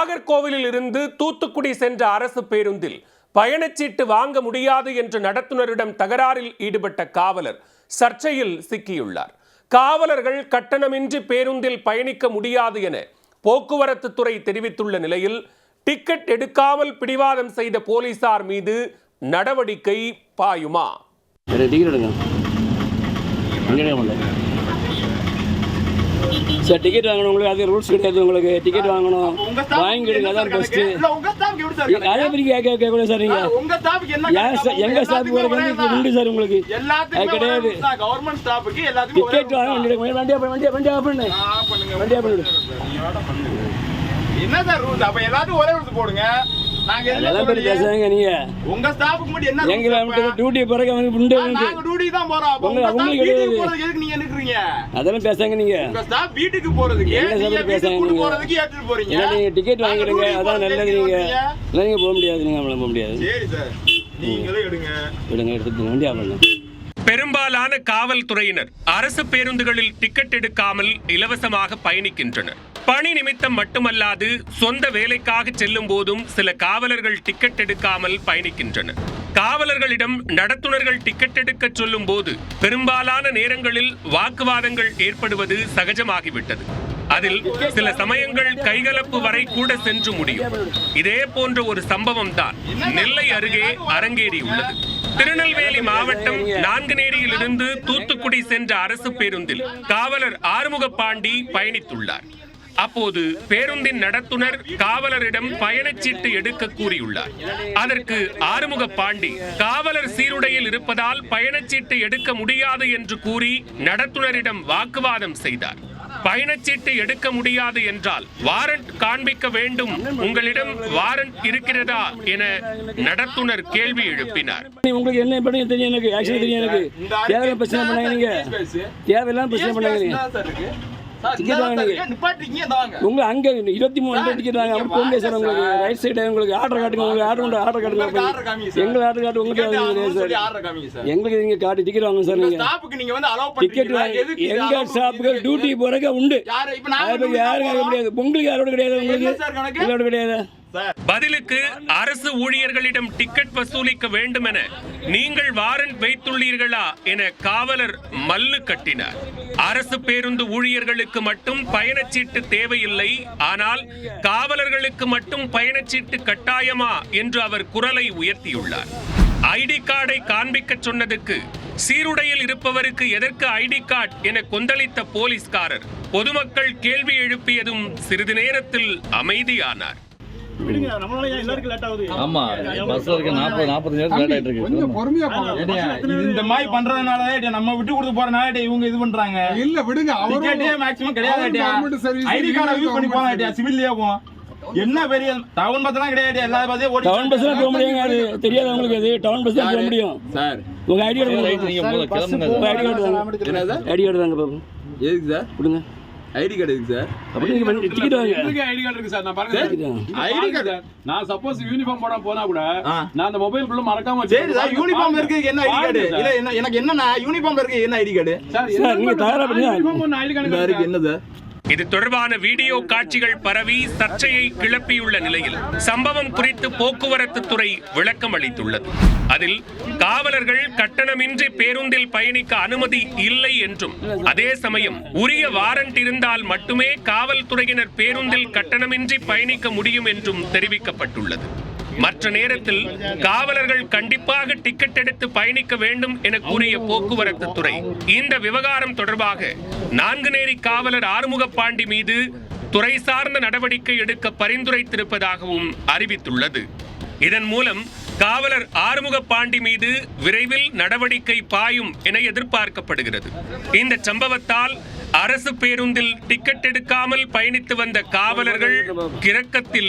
நாகர்கோவிலில் இருந்து தூத்துக்குடி சென்ற அரசு பேருந்தில் பயணச்சீட்டு வாங்க முடியாது என்று நடத்துனரிடம் தகராறில் ஈடுபட்ட காவலர் சர்ச்சையில் சிக்கியுள்ளார். காவலர்கள் கட்டணமின்றி பேருந்தில் பயணிக்க முடியாது என போக்குவரத்து துறை தெரிவித்துள்ள நிலையில் டிக்கெட் எடுக்காமல் பிடிவாதம் செய்த போலீசார் மீது நடவடிக்கை பாயுமா? சார் டிக்கெட் வாங்கணும், உங்களுக்கு அது ரூல்ஸ் கிடையாது. உங்களுக்கு டிக்கெட் வாங்கணும், வாங்கிடுங்க, அதான் பெஸ்ட். அதே மாதிரி கேட்கக்கூடாது சார். நீங்கள் எங்கள் ஸ்டாஃபுக்கு உண்டு சார், உங்களுக்கு அது கிடையாது. டிக்கெட் வாங்க, வண்டியா பண்ணு. என்ன சார் ரூல்ஸ்? அப்ப எல்லாத்துக்கும் ஒரே ரூல்ஸ் போடுங்க. அதெல்லாம் பத்தி பேசுறாங்க. நீங்க உங்க ஸ்டாஃபுக்கு மட்டும் என்ன எங்க டியூட்டி போறக்க வந்து உண்டு. நாங்க டியூட்டி தான் போறோம். உங்களுக்கு வீட்டுக்கு போறதுக்கு எதுக்கு நீங்க நிக்கிறீங்க? அதெல்லாம் பேசுறாங்க. நீங்க உங்க ஸ்டாஃப் வீட்டுக்கு போறதுக்கு நீங்க வீட்டுக்கு போறதுக்கு ஏத்திட்டு போறீங்க. நீங்க டிக்கெட் வாங்கிடுங்க, அதான் நல்லது. நீங்க போக முடியாது, நீங்க போக முடியாது. சரி சார், நீங்களே எடுங்க எடுத்துட்டு வண்டியா பண்ணு. பெரும்பாலான காவல்துறையினர் அரசு பேருந்துகளில் டிக்கெட் எடுக்காமல் இலவசமாக பயணிக்கின்றனர். பணி நிமித்தம் மட்டுமல்லாது சொந்த வேலைக்காக செல்லும் போதும் சில காவலர்கள் டிக்கெட் எடுக்காமல் பயணிக்கின்றனர். காவலர்களிடம் நடத்துனர்கள் டிக்கெட் எடுக்க சொல்லும் போது பெரும்பாலான நேரங்களில் வாக்குவாதங்கள் ஏற்படுவது சகஜமாகிவிட்டது. அதில் சில சமயங்கள் கைகலப்பு வரை கூட சென்று முடியும். இதே போன்ற ஒரு சம்பவம் தான் நெல்லை அருகே அரங்கேறியுள்ளது. திருநெல்வேலி மாவட்டம் நான்குநேரியில் இருந்து தூத்துக்குடி சென்ற அரசு பேருந்தில் காவலர் ஆறுமுகப்பாண்டி பயணித்துள்ளார். அப்போது பேருந்தின் நடத்துனர் காவலரிடம் பயணச்சீட்டு எடுக்க கூறியுள்ளார். அதற்கு ஆறுமுகப்பாண்டி காவலர் சீருடையில் இருப்பதால் பயணச்சீட்டு எடுக்க முடியாது என்று கூறி நடத்துனரிடம் வாக்குவாதம் செய்தார். பயணச்சீட்டு எடுக்க முடியாது என்றால் வாரண்ட் காண்பிக்க வேண்டும், உங்களிடம் வாரண்ட் இருக்கிறதா என நடத்துனர் கேள்வி எழுப்பினார். உங்களுக்கு என்ன பண்ணி தெரியும், எனக்கு ஆக்சுவலி தெரியும். எனக்கு தேவையில்லாம் பிரச்சனை பண்ணாங்க. நீங்க தேவையில்லாம் பிரச்சனை பண்ணாங்க. உங்க அங்க 23 டிக்கெட் வாங்க அப்படி போக சார். உங்களுக்கு ரைட் சைடு உங்களுக்கு ஆர்டர் காட்டுங்க. உங்களுக்கு ஆர்டர் காட்டுங்க. எங்களுக்கு ஆர்டர் காட்டு. உங்களுக்கு எங்களுக்கு நீங்க காட்டு டிக்கெட் வாங்க சார். நீங்க டிக்கெட் எங்க ஸ்டாஃப்க்கு டியூட்டி போறக்க உண்டு. யாரும் கிடையாது. உங்களுக்கு யாரோட கிடையாது. உங்களுக்கு யாரோட கிடையாது. பதிலுக்கு அரசு ஊழியர்களிடம் டிக்கெட் வசூலிக்க வேண்டும் என நீங்கள் வாரண்ட் வைத்துள்ளீர்களா என காவலர் மல்லு கட்டினார். அரசு பேருந்து ஊழியர்களுக்கு மட்டும் பயணச்சீட்டு தேவையில்லை, ஆனால் காவலர்களுக்கு மட்டும் பயணச்சீட்டு கட்டாயமா என்று அவர் குரலை உயர்த்தியுள்ளார். ஐடி கார்டை காண்பிக்க சொன்னதுக்கு சீருடையில் இருப்பவருக்கு எதற்கு ஐடி கார்டு என கொந்தளித்த போலீஸ்காரர் பொதுமக்கள் கேள்வி எழுப்பியதும் சிறிது நேரத்தில் அமைதியானார். ஆமா, பஸ்ல இருக்க 40-45 நிமிஷம் லேட் ஆயிட்டு இருக்கு. கொஞ்சம் பொறுமையா போங்க. இந்த மாதிரி பண்றதுனால நம்ம விட்டு கொடுத்து போறனால இவங்க இது பண்றாங்க. இல்ல விடுங்க, அவரே மேக்ஸிமம் கிடையாது. ஐடி கார்டை யூஸ் பண்ணி போறாங்க. சிவில்லயே போவோம். என்ன பெரிய டவுன் பஸ்லாம் கிடையாது. எல்லா பஸ்ஸே ஓடி டவுன் பஸ்ல போக முடியாது. தெரியாது உங்களுக்கு. அது டவுன் பஸ்ல போக முடியும் சார். உங்க ஐடி கார்டு நீங்க போல கிளம்புங்க. ஐடி கார்டு தாங்க. ஐடி கார்டு தாங்க பாப்போம். எதுக்கு சார் கொடுங்க. ஐடி கார்டு எதுக்கு சார்? அப்படி நீங்க டிக்கெட் வாங்க. எனக்கு ஐடி கார்டு இருக்கு சார். நான் பாருங்க ஐடி கார்டு. நான் சப்போஸ் யூனிஃபார்ம் போட போனா கூட நான் அந்த மொபைல் குள்ள மறக்காம சரி சார். யூனிஃபார்ம் இருக்கு, என்ன ஐடி கார்டு? இல்ல என்ன எனக்கு என்னன்னா யூனிஃபார்ம் இருக்கு, என்ன ஐடி கார்டு? சார் நீங்க தயாரா பண்ணி யூனிஃபார்ம் ஐடி கார்டு இருக்கு. என்ன சார்? இது தொடர்பான வீடியோ காட்சிகள் பரவி சர்ச்சையை கிளப்பியுள்ள நிலையில் சம்பவம் குறித்து போக்குவரத்து துறை விளக்கம் அளித்துள்ளது. அதில் காவலர்கள் கட்டணமின்றி பேருந்தில் பயணிக்க அனுமதி இல்லை என்றும், அதே சமயம் உரிய வாரண்ட் இருந்தால் மட்டுமே காவல்துறையினர் பேருந்தில் கட்டணமின்றி பயணிக்க முடியும் என்றும் தெரிவிக்கப்பட்டுள்ளது. மற்ற நேரத்தில் காவலர்கள் கண்டிப்பாக டிக்கெட் எடுத்து பயணிக்க வேண்டும் என கூறிய போக்குவரத்து துறை இந்த விவகாரம் தொடர்பாக நான்குநேரி காவலர் ஆறுமுகப்பாண்டி மீது துறை சார்ந்த நடவடிக்கை எடுக்க பரிந்துரைத்திருப்பதாகவும் அறிவித்துள்ளது. இதன் மூலம் காவலர் ஆறுமுகப்பாண்டி மீது விரைவில் நடவடிக்கை பாயும் என எதிர்பார்க்கப்படுகிறது. இந்த சம்பவத்தால் அரசு பேருந்தில் டிக்கெட் எடுக்காமல் பயணித்து வந்த காவலர்கள் கிறக்கத்தில்